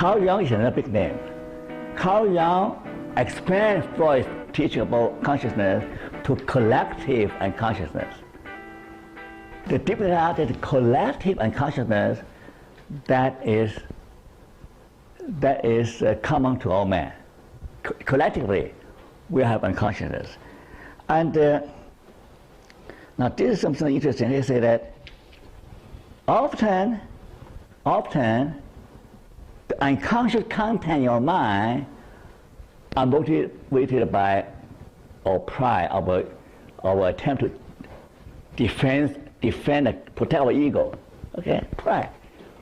Carl Jung is another big name. Carl Jung expands Freud's teaching about consciousness to collective unconsciousness. The difference is that collective unconsciousness that is common to all men. Collectively, we have unconsciousness. And now this is something interesting. They say that often the unconscious content in your mind are motivated by our pride, our attempt to defend, protect our ego. Okay, pride.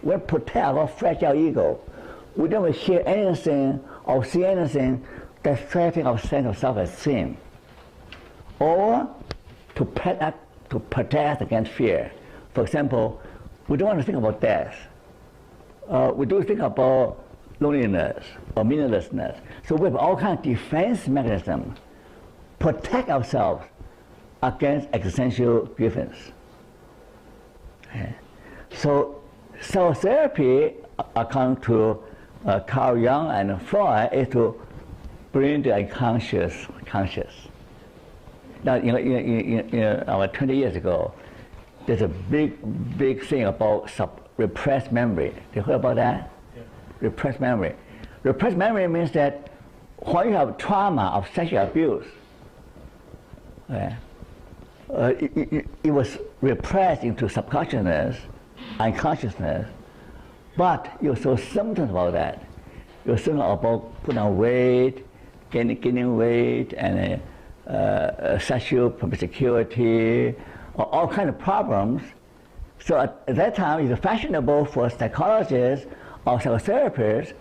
We protect our fragile ego. We don't hear anything or see anything that's threatening our sense of self-esteem, or to protect against fear. For example, we don't want to think about death. We do think about loneliness or meaninglessness. So we have all kinds of defense mechanisms, protect ourselves against existential grievance. Okay. So psychotherapy, according to Carl Jung and Freud, is to bring the unconscious conscious. Now, about 20 years ago, there's a big thing about repressed memory. You heard about that? Yeah. Repressed memory. Repressed memory means that when you have trauma of sexual abuse, it was repressed into subconsciousness, unconsciousness, but you saw symptoms about that. You saw about putting on weight, gaining weight, and sexual promiscuity, all kinds of problems. So at that time, it's fashionable for psychologists or psychotherapists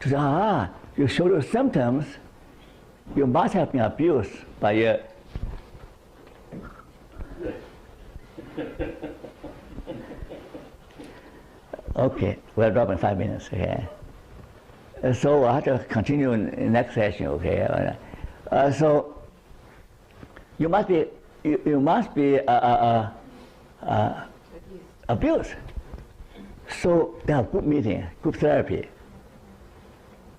to say, you show those symptoms, you must have been abused by your... Okay, we're dropping 5 minutes, okay? So I have to continue in the next session, okay? So you must be abused. So they have group meeting, group therapy.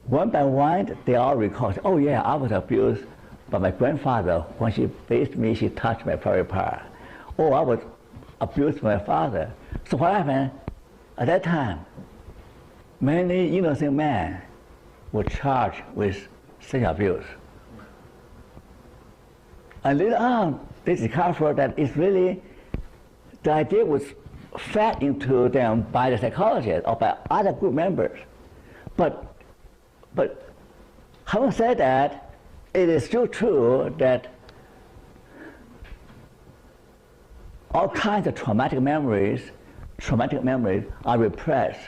One by one, they all recall, oh yeah, I was abused by my grandfather. When she bathed me, she touched my private part. Oh, I was abused by my father. So what happened? At that time, many innocent men were charged with sexual abuse. And later on, they discovered that it's really, the idea was fed into them by the psychologists or by other group members. But having said that, it is still true that all kinds of traumatic memories are repressed.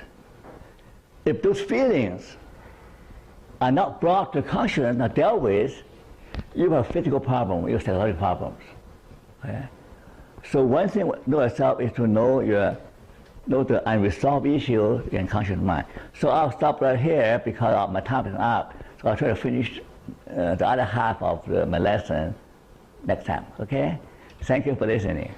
If those feelings are not brought to consciousness, not dealt with, you have physical problems, you have psychological problems. Okay? So one thing to know yourself is to know the unresolved issue in conscious mind. So I'll stop right here because my time is up. So I'll try to finish the other half of my lesson next time. Okay? Thank you for listening.